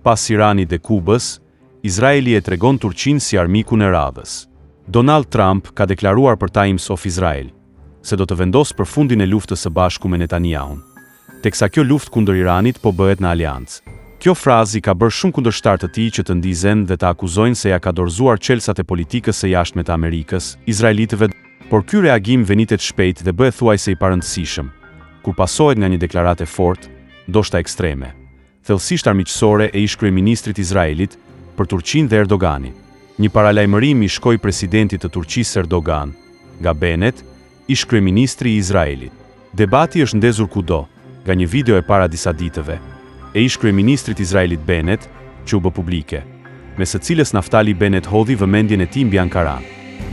Pas Iranit dhe Kubës, Izraeli e tregon Turqinë si armikun e radhës. Donald Trump ka deklaruar për Times of Israel se do të vendosë përfundin e luftës së bashku me Netanyahun, teksa kjo luftë kundër Iranit po bëhet në aleancë. Kjo frazë i ka bërë shumë kundërshtar të tij që të ndizen dhe të akuzojnë se ja ka dorëzuar çelësat e politikës së jashtme të Amerikës, izraelitëve, por ky reagim venitet shpejt dhe bëhet thuajse i parëndësishëm, kur pasohet nga një deklaratë e fortë, ndoshta ekstreme, thellësisht armiqësore e ish kryeministrit Izraelit për Turqinë dhe Erdoganin. Një paralajmërim i shkoi presidentit të Turqisë Erdogan nga Bennett, ish kryeministri i Izraelit. Debati është ndezur kudo, nga një video e para disa ditëve, e ish kryeministrit Izraelit Bennett, që u bë publike, me së cilës Naftali Bennett hodhi vëmendjen e tij mbi Ankaran.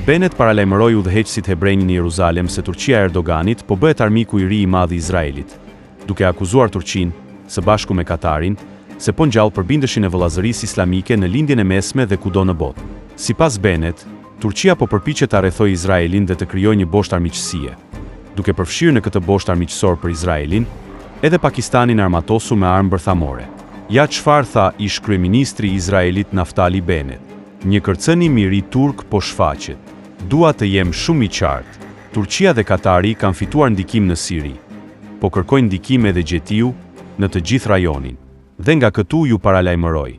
Bennett paralajmëroi udhëheqësit hebrejnë në Jeruzalem se Turqia e Erdoganit po bëhet armiku i ri i madh i Izraelit, duke akuzuar Turqinë, së bashku me Katarin, se po ngjall përbindeshin e vëllazërisë islamike në lindjen e mesme dhe kudo në botë. Sipas Bennett, Turqia po përpiqet ta rrethojë Izraelin dhe të krijojë një boshtë armiqësie, duke përfshirë në këtë boshtë armiqësor për Izraelin edhe Pakistanin armatosur me armë bërthamore. Ja çfarë tha ish kryeministri i Izraelit Naftali Bennett. Një kërcënim i ri turk po shfaqet. Dua të jem shumë i qartë. Turqia dhe Katari kanë fituar ndikim në Siri, po kërkojnë ndikim edhe Gjetiu në të gjithë rajonin. Dhe nga këtu ju paralajmëroj.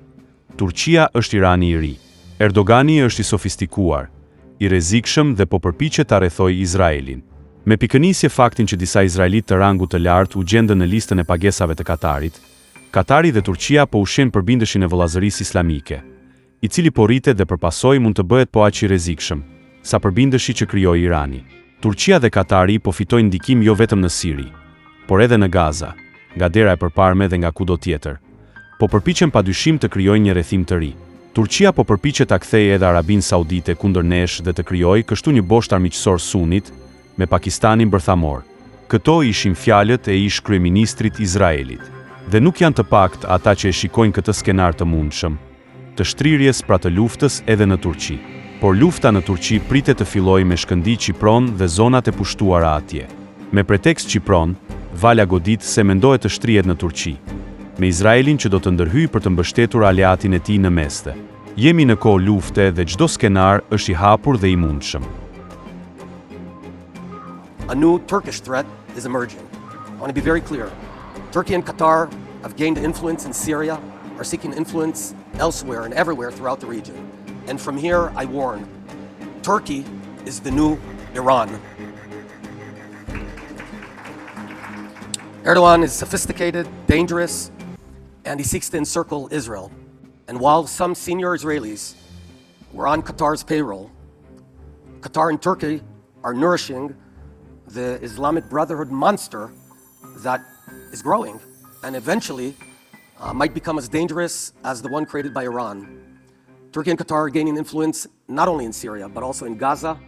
Turqia është Irani i ri. Erdogani është i sofistikuar, i rrezikshëm dhe po përpiqet ta rrethojë Izraelin. Me pikënisje faktin që disa izraelit të rangut të lartë u gjendën në listën e pagesave të Katarit, Katari dhe Turqia po ushqejnë përbindeshin e vëllazërisë islamike, i cili po rritet dhe përpasoj mund të bëhet po aq i rrezikshëm, sa përbindeshi që krijoi Irani. Turqia dhe Katari po fitojnë ndikim jo vetëm në Siri, por edhe në Gaza, nga dera e përparme dhe nga kudo tjetër. Po përpiqen padyshim të krijojnë një rrethim të ri. Turqia po përpiqet ta kthejë edhe Arabinë Saudite kundër nesh dhe të krijojë kështu një boshtë armiqësor sunit me Pakistanin bërthamor. Këto ishin fjalët e ish kryeministrit Izraelit. Dhe nuk janë të paktë ata që e shikojnë këtë skenar të mundshëm, të shtrirjes pra të luftës edhe në Turqi. Por lufta në Turqi pritet të fillojë me shkëndi Qipron dhe zonat e pushtuara atje. Me pretekst Qipron, Valja godit se mendohet të shtrihet në Turqi, me Izraelin që do të ndërhyjë për të mbështetur aleatin e tij në Meste. Jemi në kohë lufte dhe çdo skenar është i hapur dhe i mundshëm. A new Turkish threat is emerging. I want to be very clear. Turkey and Qatar have gained influence in Syria, are seeking influence elsewhere and everywhere throughout the region. And from here, I warn, Turkey is the new Iran. Erdogan is sophisticated, dangerous, and he seeks to encircle Israel. And while some senior Israelis were on Qatar's payroll, Qatar and Turkey are nourishing the Islamic Brotherhood monster that is growing and eventually might become as dangerous as the one created by Iran. Turkey and Qatar are gaining influence not only in Syria, but also in Gaza,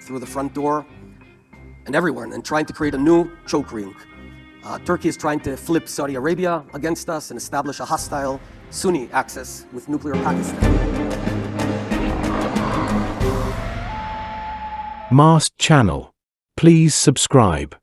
through the front door, and everywhere, and trying to create a new choke ring. Turkey is trying to flip Saudi Arabia against us and establish a hostile Sunni axis with nuclear Pakistan. Mast Channel. Please subscribe.